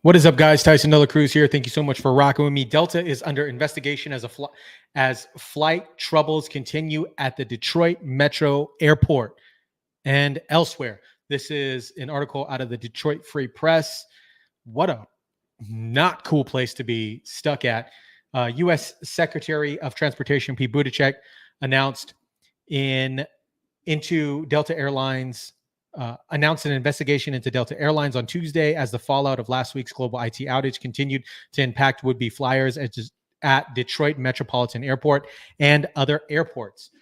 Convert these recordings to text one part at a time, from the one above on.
What is up, guys? Tyson Dela Cruz here. Thank you so much for rocking with me. Delta is under investigation as flight troubles continue at the Detroit Metro Airport and elsewhere. This is an article out of the Detroit Free Press. What a not cool place to be stuck at. U.S. Secretary of Transportation Pete Buttigieg announced into Delta Airlines. Announced an investigation into Delta Airlines on Tuesday as the fallout of last week's global IT outage continued to impact would-be flyers at Detroit Metropolitan Airport and other airports.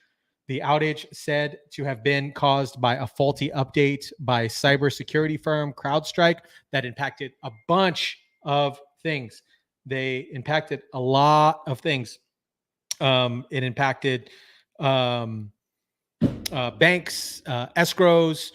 The outage said to have been caused by a faulty update by cybersecurity firm CrowdStrike that impacted a bunch of things. They impacted a lot of things. It impacted banks, escrows,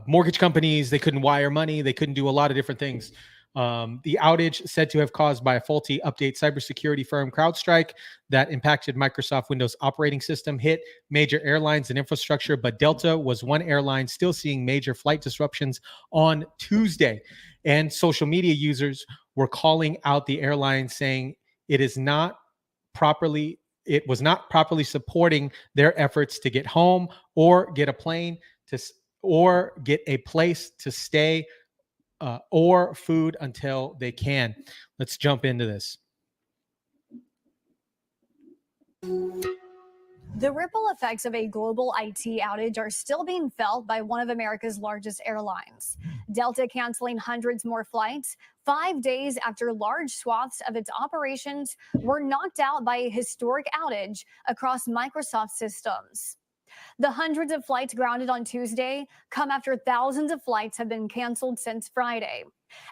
mortgage companies. They couldn't wire money. They couldn't do a lot of different things. The outage said to have caused by a faulty update cybersecurity firm CrowdStrike that impacted Microsoft Windows operating system, hit major airlines and infrastructure, but Delta was one airline still seeing major flight disruptions on Tuesday. And social media users were calling out the airline, saying it was not properly supporting their efforts to get home or get a plane or get a place to stay or food until they can. Let's jump into this. The ripple effects of a global IT outage are still being felt by one of America's largest airlines. Delta canceling hundreds more flights 5 days after large swaths of its operations were knocked out by a historic outage across Microsoft systems. The hundreds of flights grounded on Tuesday come after thousands of flights have been canceled since Friday.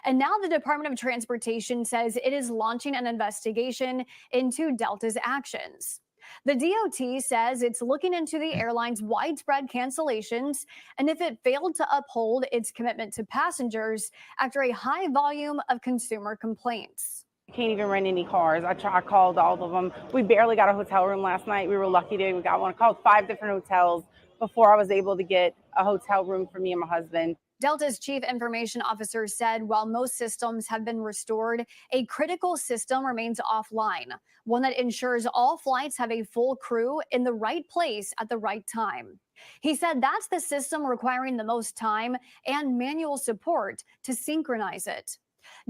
And now the Department of Transportation says it is launching an investigation into Delta's actions. The DOT says it's looking into the airline's widespread cancellations and if it failed to uphold its commitment to passengers after a high volume of consumer complaints. Can't even rent any cars. I called all of them. We barely got a hotel room last night. We were lucky we got one. I called 5 different hotels before I was able to get a hotel room for me and my husband. Delta's chief information officer said while most systems have been restored, a critical system remains offline, one that ensures all flights have a full crew in the right place at the right time. He said that's the system requiring the most time and manual support to synchronize it.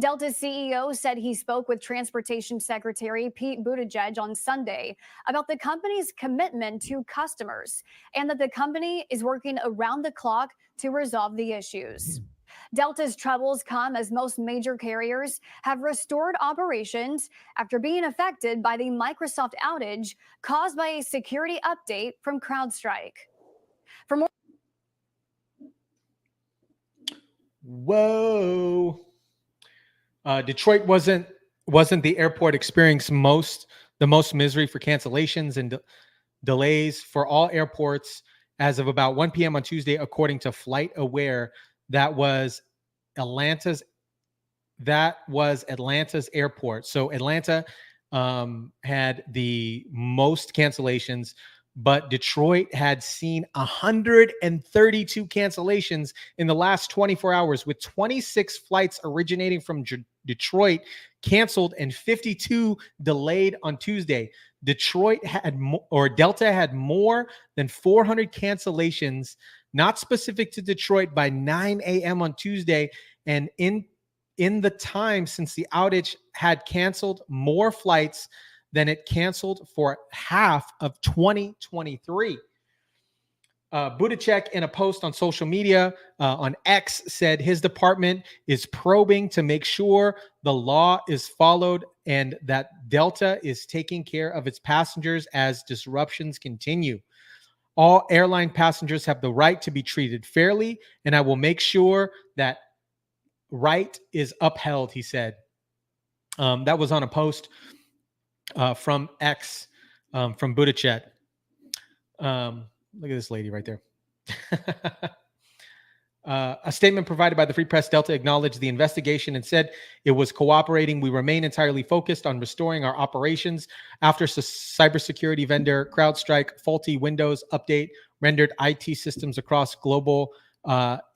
Delta's CEO said he spoke with Transportation Secretary Pete Buttigieg on Sunday about the company's commitment to customers and that the company is working around the clock to resolve the issues. Delta's troubles come as most major carriers have restored operations after being affected by the Microsoft outage caused by a security update from CrowdStrike. For more. Whoa. Detroit wasn't the airport experiencing the most misery for cancellations and delays for all airports as of about 1 p.m. on Tuesday, according to FlightAware. That was Atlanta's airport. So Atlanta had the most cancellations, but Detroit had seen 132 cancellations in the last 24 hours, with 26 flights originating from Detroit canceled and 52 delayed on Tuesday. Delta had more than 400 cancellations, not specific to Detroit, by 9 a.m. on Tuesday. And in the time since the outage, had canceled more flights than it canceled for half of 2023. Buttigieg, in a post on social media on X, said his department is probing to make sure the law is followed and that Delta is taking care of its passengers as disruptions continue. All airline passengers have the right to be treated fairly, and I will make sure that right is upheld, he said. That was on a post from X from Buttigieg. Look at this lady right there. A statement provided by the Free Press. Delta acknowledged the investigation and said it was cooperating. We remain entirely focused on restoring our operations after cybersecurity vendor CrowdStrike faulty Windows update rendered IT systems across global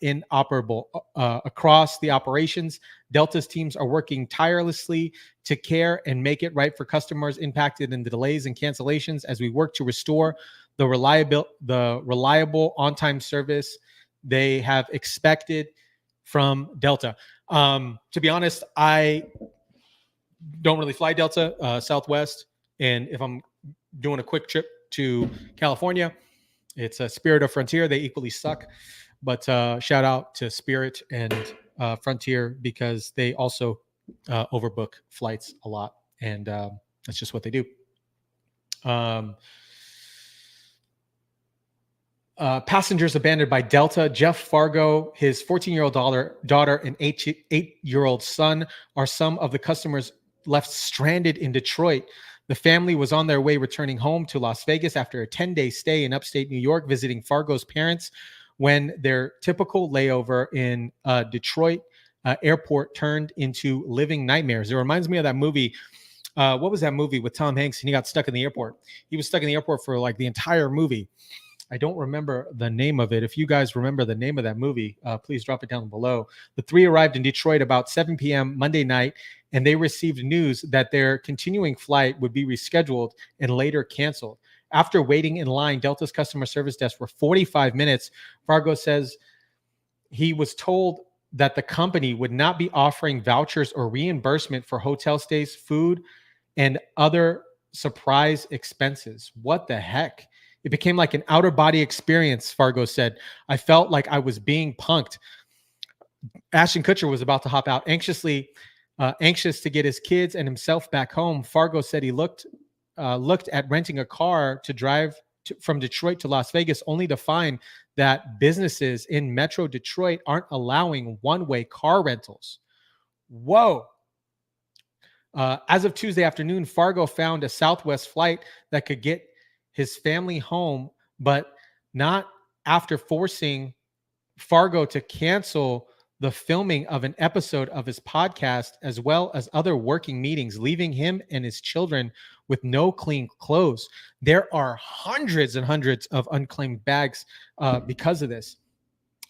inoperable across the operations. Delta's teams are working tirelessly to care and make it right for customers impacted in the delays and cancellations as we work to restore the reliable on-time service they have expected from Delta. To be honest, I don't really fly Delta, Southwest, and if I'm doing a quick trip to California, it's a Spirit or Frontier. They equally suck, but shout out to Spirit and Frontier because they also overbook flights a lot, and that's just what they do. Passengers abandoned by Delta. Jeff Fargo, his 14-year-old daughter, and 8-year-old son are some of the customers left stranded in Detroit. The family was on their way returning home to Las Vegas after a 10-day stay in upstate New York, visiting Fargo's parents when their typical layover in Detroit airport turned into living nightmares. It reminds me of that movie. What was that movie with Tom Hanks and he got stuck in the airport? He was stuck in the airport for like the entire movie. I don't remember the name of it. If you guys remember the name of that movie, please drop it down below. The three arrived in Detroit about 7 p.m. Monday night, and they received news that their continuing flight would be rescheduled and later canceled. After waiting in line, Delta's customer service desk for 45 minutes, Fargo says he was told that the company would not be offering vouchers or reimbursement for hotel stays, food, and other surprise expenses. What the heck? It became like an outer body experience, Fargo said. I felt like I was being punked. Ashton Kutcher was about to hop out, anxious to get his kids and himself back home. Fargo said he looked at renting a car to drive from Detroit to Las Vegas, only to find that businesses in Metro Detroit aren't allowing one-way car rentals. Whoa. As of Tuesday afternoon, Fargo found a Southwest flight that could get his family home, but not after forcing Fargo to cancel the filming of an episode of his podcast, as well as other working meetings, leaving him and his children with no clean clothes. There are hundreds and hundreds of unclaimed bags because of this,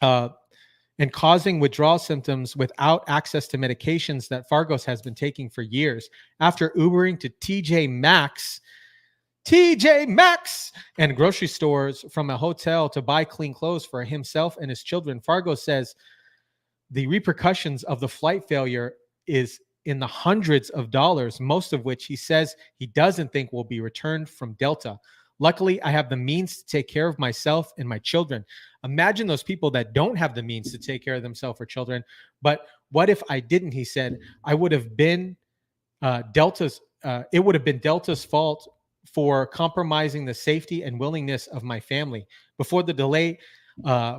and causing withdrawal symptoms without access to medications that Fargo has been taking for years. After Ubering to TJ Maxx and grocery stores from a hotel to buy clean clothes for himself and his children, Fargo says the repercussions of the flight failure is in the hundreds of dollars, most of which he says he doesn't think will be returned from Delta. Luckily, I have the means to take care of myself and my children. Imagine those people that don't have the means to take care of themselves or children. But what if I didn't? He said, I would have been Delta's. It would have been Delta's fault for compromising the safety and willingness of my family. Before the delay,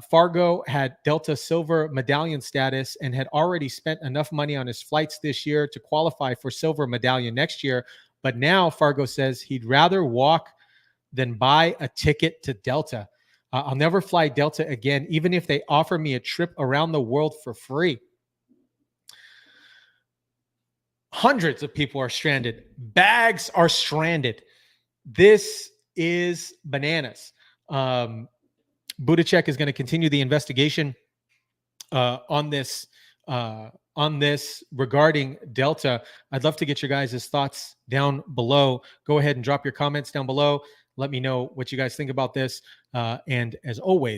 Fargo had Delta Silver Medallion status and had already spent enough money on his flights this year to qualify for Silver Medallion next year. But now Fargo says he'd rather walk than buy a ticket to Delta. I'll never fly Delta again, even if they offer me a trip around the world for free. Hundreds of people are stranded. Bags are stranded. This is bananas. Buttigieg is going to continue the investigation on this regarding Delta. I'd love to get your guys' thoughts down below. Go ahead and drop your comments down below. Let me know what you guys think about this. And as always,